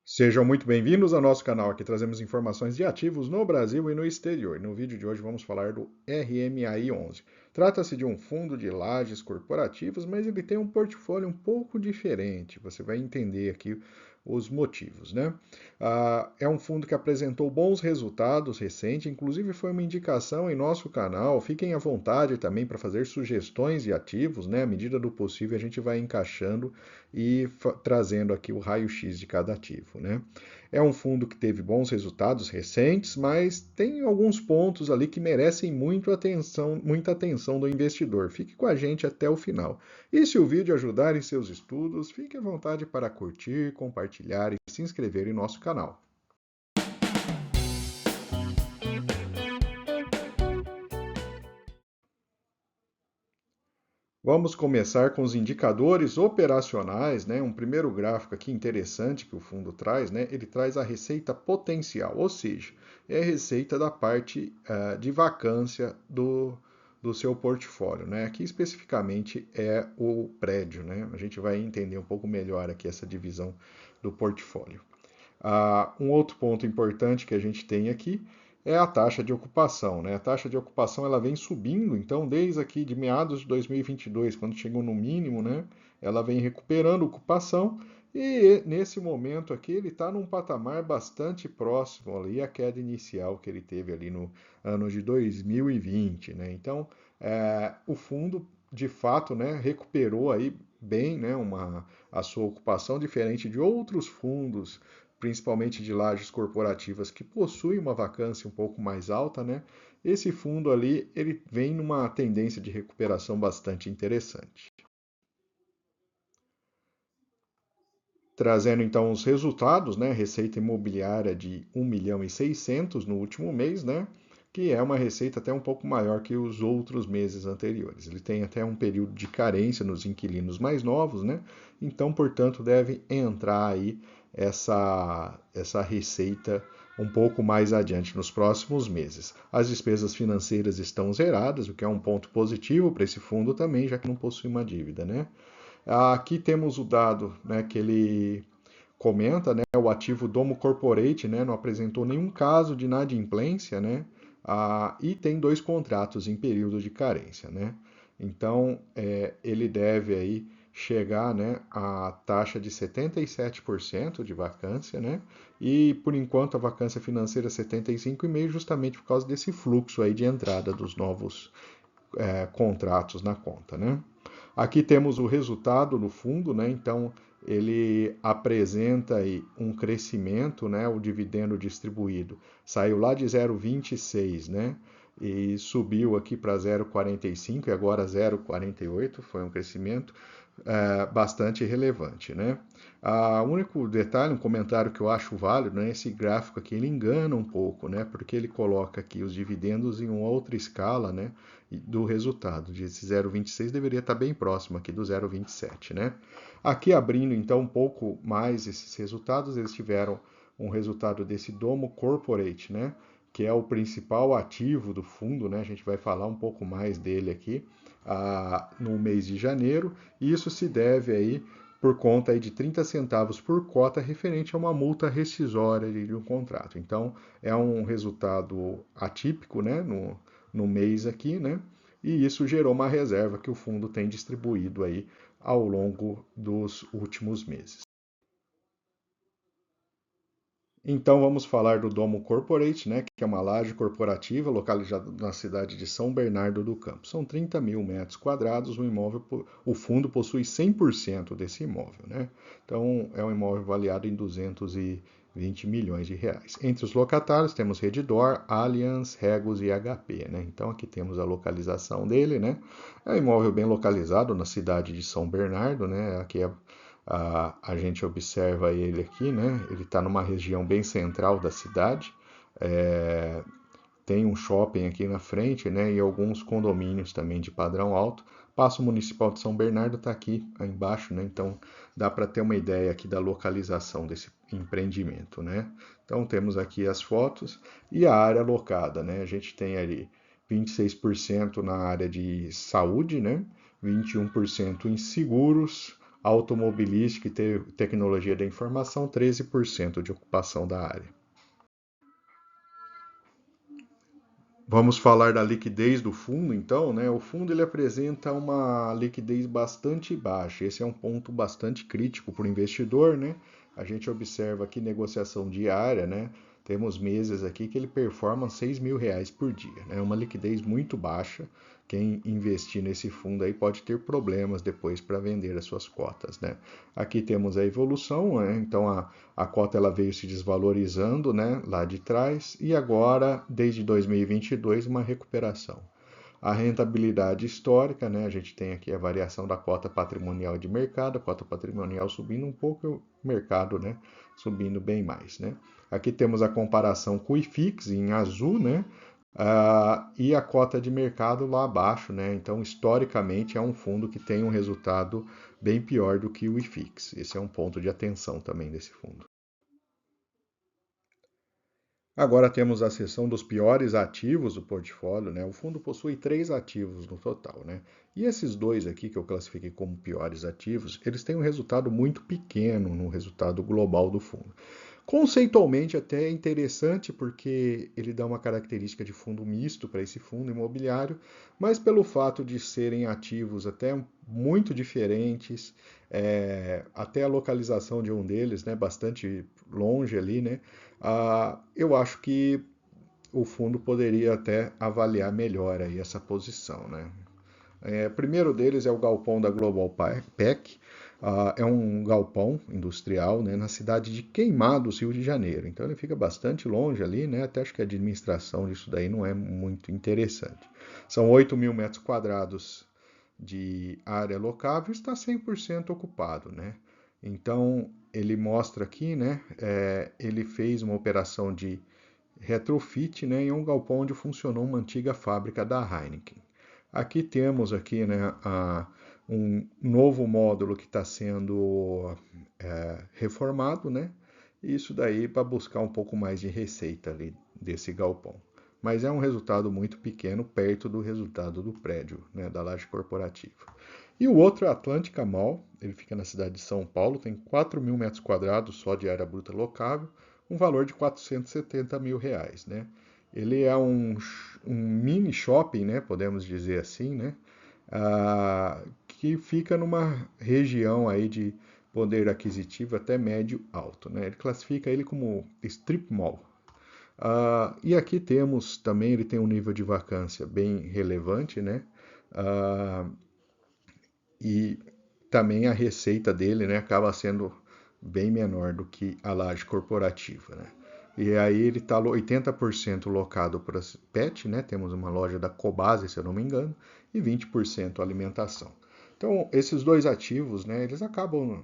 Sejam muito bem-vindos ao nosso canal. Aqui trazemos informações de ativos no Brasil e no exterior. No vídeo de hoje vamos falar do RMAI 11. Trata-se de um fundo de lajes corporativas, mas ele tem um portfólio um pouco diferente. Você vai entender aqui os motivos, né? É um fundo que apresentou bons resultados recentes, inclusive foi uma indicação em nosso canal. Fiquem à vontade também para fazer sugestões de ativos, né? À medida do possível a gente vai encaixando e trazendo aqui o raio-x de cada ativo, né? É um fundo que teve bons resultados recentes, mas tem alguns pontos ali que merecem muita atenção do investidor. Fique com a gente até o final. E se o vídeo ajudar em seus estudos, fique à vontade para curtir, compartilhar e se inscrever em nosso canal. Vamos começar com os indicadores operacionais, né? Um primeiro gráfico aqui interessante que o fundo traz, né? Ele traz a receita potencial, ou seja, é a receita da parte de vacância do seu portfólio, né? Aqui especificamente é o prédio, né? A gente vai entender um pouco melhor aqui essa divisão do portfólio. Um outro ponto importante que a gente tem aqui é a taxa de ocupação, né? A taxa de ocupação ela vem subindo, então desde aqui de meados de 2022, quando chegou no mínimo, né? Ela vem recuperando ocupação e nesse momento aqui ele está num patamar bastante próximo ali à queda inicial que ele teve ali no ano de 2020, né? Então o fundo de fato, né, recuperou aí bem, né, a sua ocupação diferente de outros fundos principalmente de lajes corporativas que possuem uma vacância um pouco mais alta, né? Esse fundo ali, ele vem numa tendência de recuperação bastante interessante. Trazendo então os resultados, né? Receita imobiliária de 1.600.000 no último mês, né? Que é uma receita até um pouco maior que os outros meses anteriores. Ele tem até um período de carência nos inquilinos mais novos, né? Então, portanto, deve entrar aí essa receita um pouco mais adiante nos próximos meses. As despesas financeiras estão zeradas, o que é um ponto positivo para esse fundo também, já que não possui uma dívida, né? Aqui temos o dado, né, que ele comenta, né, o ativo Domo Corporate, né, não apresentou nenhum caso de inadimplência, né, e tem 2 contratos em período de carência, né. Então, ele deve aí chegar, né, à taxa de 77% de vacância, né, e por enquanto a vacância financeira é 75,5%, justamente por causa desse fluxo aí de entrada dos novos contratos na conta, né. Aqui temos o resultado no fundo, né? Então ele apresenta aí um crescimento, né? O dividendo distribuído saiu lá de 0,26, né? E subiu aqui para 0,45 e agora 0,48, foi um crescimento bastante relevante, né? O único detalhe, um comentário que eu acho válido, né? Esse gráfico aqui ele engana um pouco, né? Porque ele coloca aqui os dividendos em uma outra escala, né? Do resultado. Esse 0,26 deveria estar bem próximo aqui do 0,27, né? Aqui abrindo então um pouco mais esses resultados, eles tiveram um resultado desse Domo Corporate, né? Que é o principal ativo do fundo, né? A gente vai falar um pouco mais dele aqui no mês de janeiro, e isso se deve aí por conta aí de 30 centavos por cota referente a uma multa rescisória de um contrato. Então, é um resultado atípico, né, no mês aqui, né, e isso gerou uma reserva que o fundo tem distribuído aí ao longo dos últimos meses. Então vamos falar do Domo Corporate, né, que é uma laje corporativa localizada na cidade de São Bernardo do Campo. São 30 mil metros quadrados, o fundo possui 100% desse imóvel. Né? Então é um imóvel avaliado em 220 milhões de reais. Entre os locatários temos Redditor, Allianz, Regus e HP. Né? Então aqui temos a localização dele. Né? É um imóvel bem localizado na cidade de São Bernardo, né? Aqui é a gente observa ele aqui, né? Ele está numa região bem central da cidade. É, tem um shopping aqui na frente, né? E alguns condomínios também de padrão alto. Paço Municipal de São Bernardo está aqui embaixo, né? Então dá para ter uma ideia aqui da localização desse empreendimento, né? Então temos aqui as fotos e a área alocada, né? A gente tem ali 26% na área de saúde, né? 21% em seguros, automobilística e tecnologia da informação, 13% de ocupação da área. Vamos falar da liquidez do fundo, então, né? O fundo ele apresenta uma liquidez bastante baixa. Esse é um ponto bastante crítico para o investidor, né? A gente observa aqui negociação diária, né? Temos meses aqui que ele performa R$ 6.000 por dia, né? Uma liquidez muito baixa. Quem investir nesse fundo aí pode ter problemas depois para vender as suas cotas, né? Aqui temos a evolução, né? Então a cota ela veio se desvalorizando, né, lá de trás e agora, desde 2022, uma recuperação. A rentabilidade histórica, né, a gente tem aqui a variação da cota patrimonial de mercado, a cota patrimonial subindo um pouco, o mercado, né, subindo bem mais, né. Aqui temos a comparação com o IFIX em azul, né, e a cota de mercado lá abaixo, né? Então, historicamente, é um fundo que tem um resultado bem pior do que o IFIX. Esse é um ponto de atenção também desse fundo. Agora temos a seção dos piores ativos do portfólio, né? O fundo possui 3 ativos no total, né? E esses dois aqui que eu classifiquei como piores ativos, eles têm um resultado muito pequeno no resultado global do fundo. Conceitualmente até é interessante porque ele dá uma característica de fundo misto para esse fundo imobiliário, mas pelo fato de serem ativos até muito diferentes, até a localização de um deles, né, bastante longe ali, né, eu acho que o fundo poderia até avaliar melhor aí essa posição, né? O primeiro deles é o galpão da Global Pack. É um galpão industrial, né, na cidade de Queimados, Rio de Janeiro. Então ele fica bastante longe ali, né? Até acho que a administração disso daí não é muito interessante. São 8.000 metros quadrados de área locável e está 100% ocupado, né? Então ele mostra aqui, né? Ele fez uma operação de retrofit, né, em um galpão onde funcionou uma antiga fábrica da Heineken. Aqui temos aqui, né, um novo módulo que está sendo reformado, né? Isso daí para buscar um pouco mais de receita ali desse galpão. Mas é um resultado muito pequeno perto do resultado do prédio, né, da laje corporativa. E o outro é a Atlântica Mall, ele fica na cidade de São Paulo, tem 4.000 metros quadrados só de área bruta locável, um valor de R$ 470.000, né? Ele é um mini shopping, né, podemos dizer assim, né, que fica numa região aí de poder aquisitivo até médio alto, né? Ele classifica ele como strip mall. E aqui temos também, ele tem um nível de vacância bem relevante, né? E também a receita dele, né, acaba sendo bem menor do que a laje corporativa, né? E aí ele está 80% locado para pet, né? Temos uma loja da Cobase, se eu não me engano, e 20% alimentação. Então, esses dois ativos, né, eles acabam,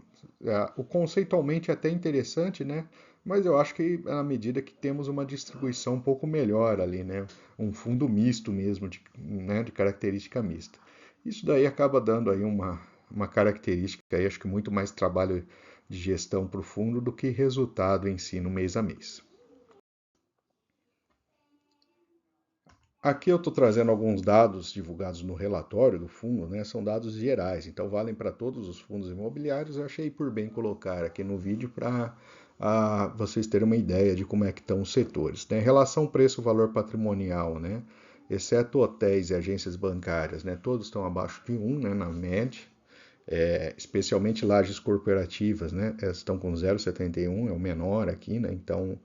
o conceitualmente é até interessante, né? Mas eu acho que na medida que temos uma distribuição um pouco melhor ali, né? Um fundo misto mesmo, né, de característica mista. Isso daí acaba dando aí uma característica, aí, acho que muito mais trabalho de gestão para o fundo do que resultado em si no mês a mês. Aqui eu estou trazendo alguns dados divulgados no relatório do fundo, né? São dados gerais, então valem para todos os fundos imobiliários. Eu achei por bem colocar aqui no vídeo para vocês terem uma ideia de como é que estão os setores, né? Relação preço-valor patrimonial, né? Exceto hotéis e agências bancárias, né? Todos estão abaixo de 1, né? Na média. Especialmente lajes corporativas, né? Elas estão com 0,71, é o menor aqui, né? Então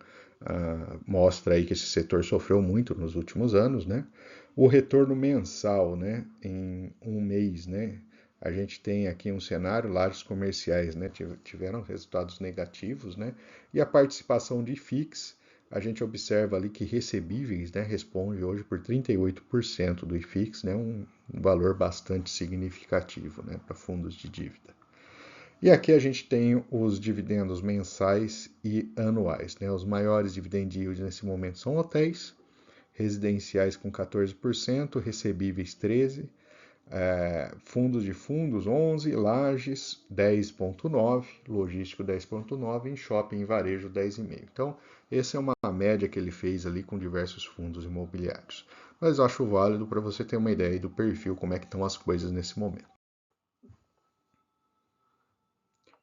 mostra aí que esse setor sofreu muito nos últimos anos, né? O retorno mensal, né? Em um mês, né? A gente tem aqui um cenário, lajes comerciais, né? Tiveram resultados negativos, né? E a participação de FIX, a gente observa ali que recebíveis, né, responde hoje por 38% do IFIX, né, um valor bastante significativo, né, para fundos de dívida. E aqui a gente tem os dividendos mensais e anuais, né? Os maiores dividend yields nesse momento são hotéis, residenciais com 14%, recebíveis 13%, fundos de fundos 11, lajes 10,9, logístico 10,9 e shopping e varejo 10,5. Então, essa é uma média que ele fez ali com diversos fundos imobiliários. Mas eu acho válido para você ter uma ideia do perfil, como é que estão as coisas nesse momento.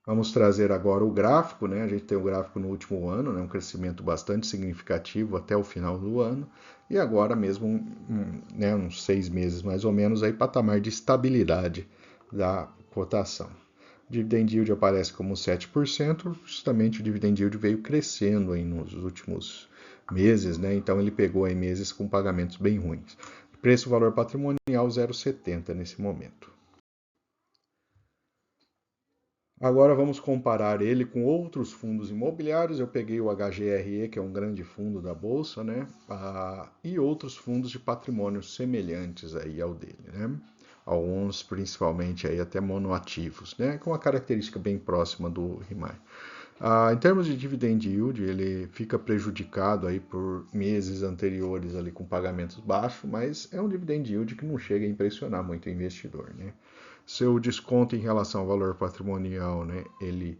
Vamos trazer agora o gráfico, né? A gente tem o gráfico no último ano, né? Um crescimento bastante significativo até o final do ano. E agora mesmo, né? Uns 6 meses mais ou menos, aí patamar de estabilidade da cotação. O dividend yield aparece como 7%, justamente o dividend yield veio crescendo aí nos últimos meses, né? Então ele pegou aí meses com pagamentos bem ruins. Preço-valor patrimonial 0,70 nesse momento. Agora vamos comparar ele com outros fundos imobiliários. Eu peguei o HGRE, que é um grande fundo da Bolsa, né? E outros fundos de patrimônio semelhantes aí ao dele, né? Alguns, principalmente aí até monoativos, né? Com uma característica bem próxima do RIMAI. Em termos de dividend yield, ele fica prejudicado aí por meses anteriores ali com pagamentos baixos, mas é um dividend yield que não chega a impressionar muito o investidor, né? Seu desconto em relação ao valor patrimonial, né? Ele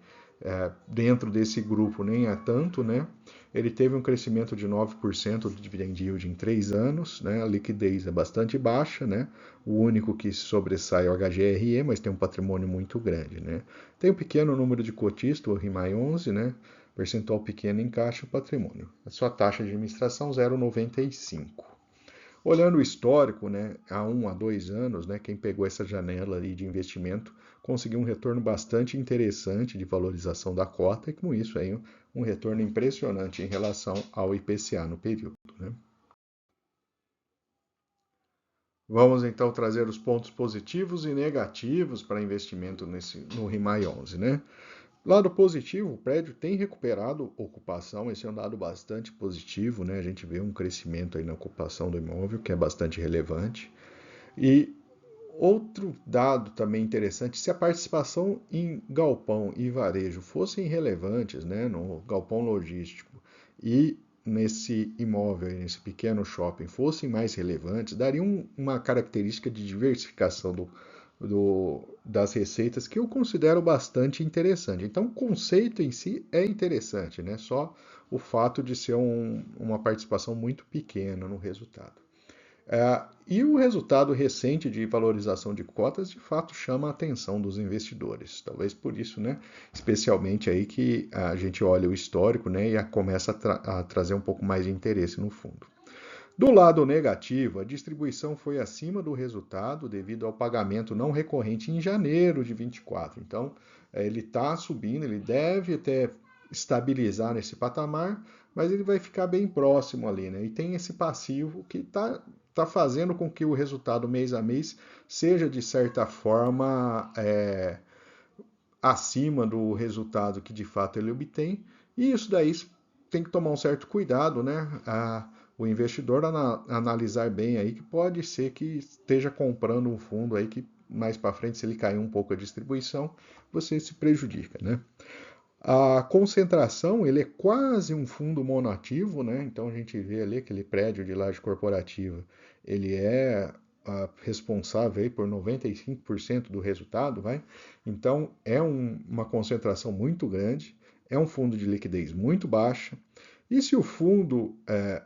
dentro desse grupo nem é tanto, né? Ele teve um crescimento de 9% do dividend yield em 3 anos, né? A liquidez é bastante baixa, né? O único que sobressai é o HGRE, mas tem um patrimônio muito grande, né? Tem um pequeno número de cotistas, o RIMAI 11, né? Percentual pequeno em caixa e patrimônio. A sua taxa de administração 0,95. Olhando o histórico, né, há 1 a 2 anos, né, quem pegou essa janela ali de investimento conseguiu um retorno bastante interessante de valorização da cota e com isso aí um retorno impressionante em relação ao IPCA no período, né? Vamos então trazer os pontos positivos e negativos para investimento no RIMAI 11, né? Lado positivo, o prédio tem recuperado ocupação, esse é um dado bastante positivo, né? A gente vê um crescimento aí na ocupação do imóvel, que é bastante relevante. E outro dado também interessante, se a participação em galpão e varejo fossem relevantes, né, no galpão logístico e nesse imóvel, nesse pequeno shopping, fossem mais relevantes, dariam uma característica de diversificação das receitas que eu considero bastante interessante. Então, o conceito em si é interessante, né? Só o fato de ser uma participação muito pequena no resultado. E o resultado recente de valorização de cotas de fato chama a atenção dos investidores. Talvez por isso, né, especialmente aí que a gente olha o histórico, né, e começa a trazer um pouco mais de interesse no fundo. Do lado negativo, a distribuição foi acima do resultado devido ao pagamento não recorrente em janeiro de 24. Então, ele está subindo, ele deve até estabilizar nesse patamar, mas ele vai ficar bem próximo ali, né? E tem esse passivo que está fazendo com que o resultado mês a mês seja, de certa forma, acima do resultado que de fato ele obtém. E isso daí tem que tomar um certo cuidado, né? O investidor analisar bem aí que pode ser que esteja comprando um fundo aí que mais para frente, se ele cair um pouco a distribuição, você se prejudica, né? A concentração, ele é quase um fundo monoativo, né? Então a gente vê ali aquele prédio de laje corporativa, ele é responsável aí por 95% do resultado, vai? Então é uma concentração muito grande, é um fundo de liquidez muito baixa. E se o fundo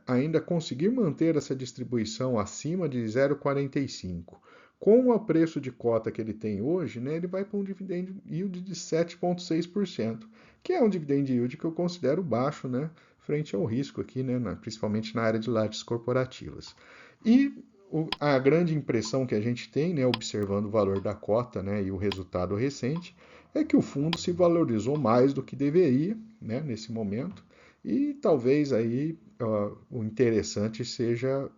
ainda conseguir manter essa distribuição acima de 0,45, com o preço de cota que ele tem hoje, né, ele vai para um dividend yield de 7,6%, que é um dividend yield que eu considero baixo, né, frente ao risco aqui, né, principalmente na área de lajes corporativas. E a grande impressão que a gente tem, né, observando o valor da cota, né, e o resultado recente, é que o fundo se valorizou mais do que deveria, né, nesse momento, e talvez aí o interessante seja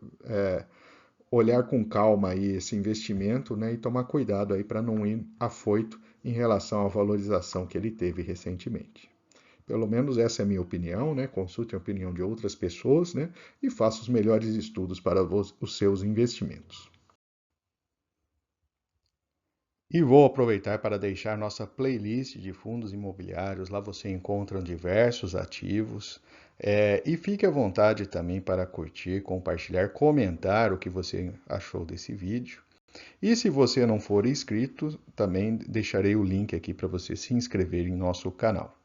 olhar com calma aí esse investimento, né, e tomar cuidado aí para não ir afoito em relação à valorização que ele teve recentemente. Pelo menos essa é a minha opinião, né? Consulte a opinião de outras pessoas, né? E faça os melhores estudos para os seus investimentos. E vou aproveitar para deixar nossa playlist de fundos imobiliários. Lá você encontra diversos ativos. E fique à vontade também para curtir, compartilhar, comentar o que você achou desse vídeo. E se você não for inscrito, também deixarei o link aqui para você se inscrever em nosso canal.